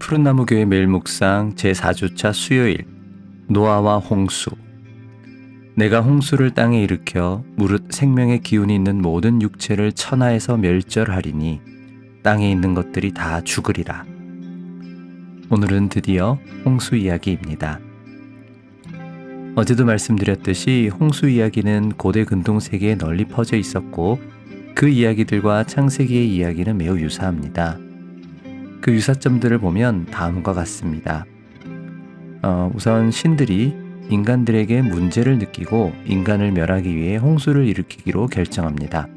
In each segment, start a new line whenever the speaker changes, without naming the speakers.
푸른나무교회 매일 묵상 제4주차 수요일 노아와 홍수. 내가 홍수를 땅에 일으켜 무릇 생명의 기운이 있는 모든 육체를 천하에서 멸절하리니 땅에 있는 것들이 다 죽으리라. 오늘은 드디어 홍수 이야기입니다. 어제도 말씀드렸듯이 홍수 이야기는 고대 근동 세계에 널리 퍼져 있었고 그 이야기들과 창세기의 이야기는 매우 유사합니다. 그 유사점들을 보면 다음과 같습니다. 우선 신들이 인간들에게 문제를 느끼고 인간을 멸하기 위해 홍수를 일으키기로 결정합니다.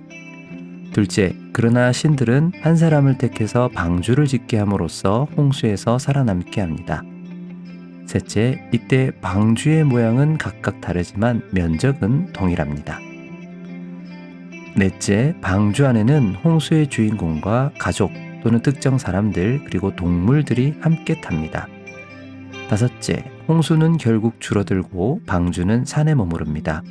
둘째, 그러나 신들은 한 사람을 택해서 방주를 짓게 함으로써 홍수에서 살아남게 합니다. 셋째, 이때 방주의 모양은 각각 다르지만 면적은 동일합니다. 넷째, 방주 안에는 홍수의 주인공과 가족 또는 특정 사람들 그리고 동물들이 함께 탑니다. 다섯째, 홍수는 결국 줄어들고 방주는 산에 머무릅니다.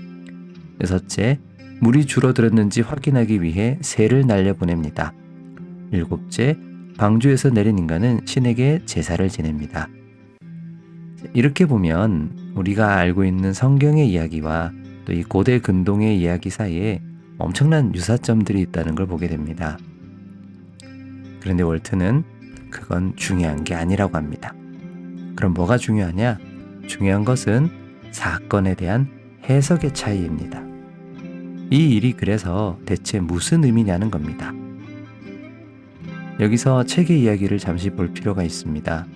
여섯째, 물이 줄어들었는지 확인하기 위해 새를 날려보냅니다. 일곱째, 방주에서 내린 인간은 신에게 제사를 지냅니다. 이렇게 보면 우리가 알고 있는 성경의 이야기와 또 이 고대 근동의 이야기 사이에 엄청난 유사점들이 있다는 걸 보게 됩니다. 그런데 월트는 그건 중요한 게 아니라고 합니다. 그럼 뭐가 중요하냐? 중요한 것은 사건에 대한 해석의 차이입니다. 이 일이 그래서 대체 무슨 의미냐는 겁니다. 여기서 책의 이야기를 잠시 볼 필요가 있습니다.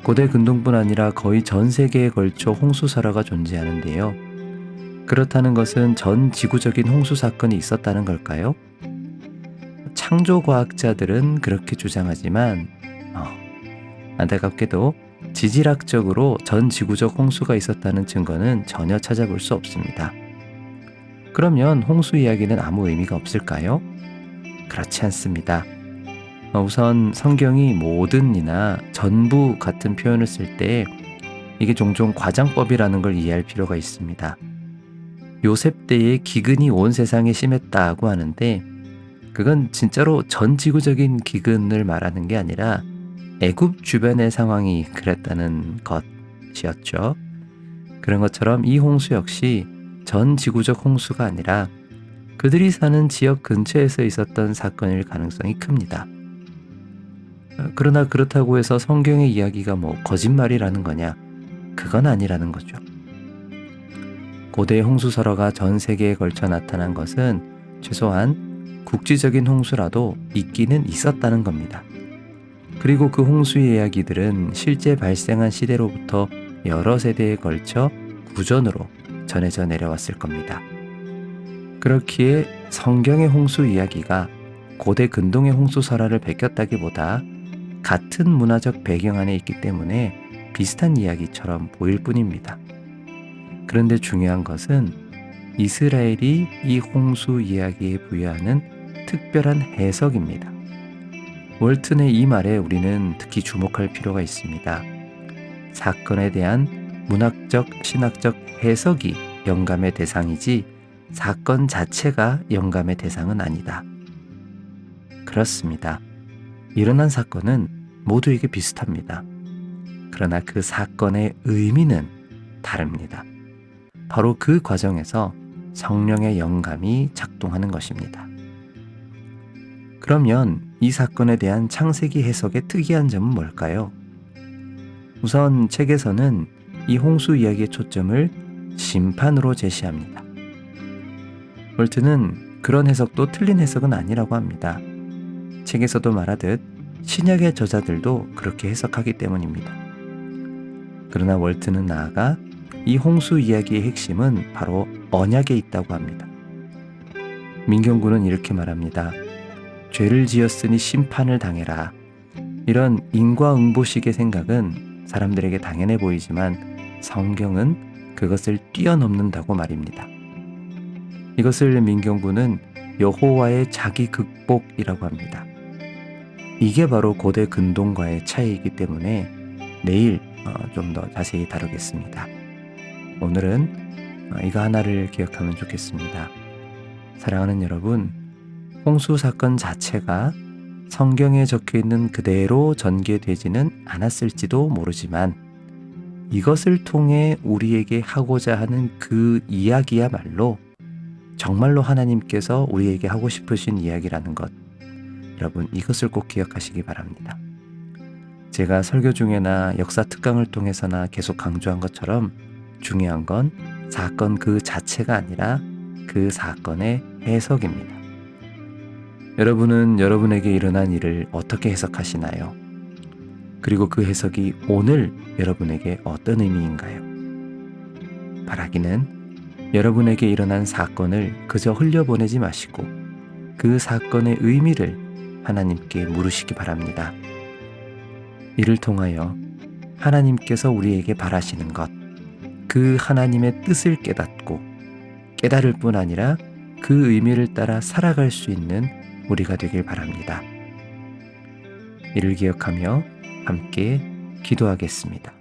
고대 근동뿐 아니라 거의 전 세계에 걸쳐 홍수사라가 존재하는데요. 그렇다는 것은 전 지구적인 홍수 사건이 있었다는 걸까요? 창조과학자들은 그렇게 주장하지만 안타깝게도 지질학적으로 전 지구적 홍수가 있었다는 증거는 전혀 찾아볼 수 없습니다. 그러면 홍수 이야기는 아무 의미가 없을까요? 그렇지 않습니다. 우선 성경이 모든이나 전부 같은 표현을 쓸 때 이게 종종 과장법이라는 걸 이해할 필요가 있습니다. 요셉 때에 기근이 온 세상에 심했다고 하는데 그건 진짜로 전 지구적인 기근을 말하는 게 아니라 애굽 주변의 상황이 그랬다는 것이었죠. 그런 것처럼 이 홍수 역시 전 지구적 홍수가 아니라 그들이 사는 지역 근처에서 있었던 사건일 가능성이 큽니다. 그러나 그렇다고 해서 성경의 이야기가 거짓말이라는 거냐? 그건 아니라는 거죠. 고대 홍수설화가 전 세계에 걸쳐 나타난 것은 최소한 국지적인 홍수라도 있기는 있었다는 겁니다. 그리고 그 홍수의 이야기들은 실제 발생한 시대로부터 여러 세대에 걸쳐 구전으로 전해져 내려왔을 겁니다. 그렇기에 성경의 홍수 이야기가 고대 근동의 홍수설화를 베꼈다기보다 같은 문화적 배경 안에 있기 때문에 비슷한 이야기처럼 보일 뿐입니다. 그런데 중요한 것은 이스라엘이 이 홍수 이야기에 부여하는 특별한 해석입니다. 월튼의 이 말에 우리는 특히 주목할 필요가 있습니다. 사건에 대한 문학적, 신학적 해석이 영감의 대상이지 사건 자체가 영감의 대상은 아니다. 그렇습니다. 일어난 사건은 모두에게 비슷합니다. 그러나 그 사건의 의미는 다릅니다. 바로 그 과정에서 성령의 영감이 작동하는 것입니다. 그러면 이 사건에 대한 창세기 해석의 특이한 점은 뭘까요? 우선 책에서는 이 홍수 이야기의 초점을 심판으로 제시합니다. 월트는 그런 해석도 틀린 해석은 아니라고 합니다. 책에서도 말하듯 신약의 저자들도 그렇게 해석하기 때문입니다. 그러나 월트는 나아가 이 홍수 이야기의 핵심은 바로 언약에 있다고 합니다. 민경구는 이렇게 말합니다. 죄를 지었으니 심판을 당해라. 이런 인과응보식의 생각은 사람들에게 당연해 보이지만 성경은 그것을 뛰어넘는다고 말입니다. 이것을 민경구는 여호와의 자기 극복이라고 합니다. 이게 바로 고대 근동과의 차이이기 때문에 내일 좀 더 자세히 다루겠습니다. 오늘은 이거 하나를 기억하면 좋겠습니다. 사랑하는 여러분, 홍수 사건 자체가 성경에 적혀 있는 그대로 전개되지는 않았을지도 모르지만 이것을 통해 우리에게 하고자 하는 그 이야기야말로 정말로 하나님께서 우리에게 하고 싶으신 이야기라는 것, 여러분 이것을 꼭 기억하시기 바랍니다. 제가 설교 중에나 역사 특강을 통해서나 계속 강조한 것처럼 중요한 건 사건 그 자체가 아니라 그 사건의 해석입니다. 여러분은 여러분에게 일어난 일을 어떻게 해석하시나요? 그리고 그 해석이 오늘 여러분에게 어떤 의미인가요? 바라기는 여러분에게 일어난 사건을 그저 흘려보내지 마시고 그 사건의 의미를 하나님께 물으시기 바랍니다. 이를 통하여 하나님께서 우리에게 바라시는 것, 그 하나님의 뜻을 깨닫고 깨달을 뿐 아니라 그 의미를 따라 살아갈 수 있는 우리가 되길 바랍니다. 이를 기억하며 함께 기도하겠습니다.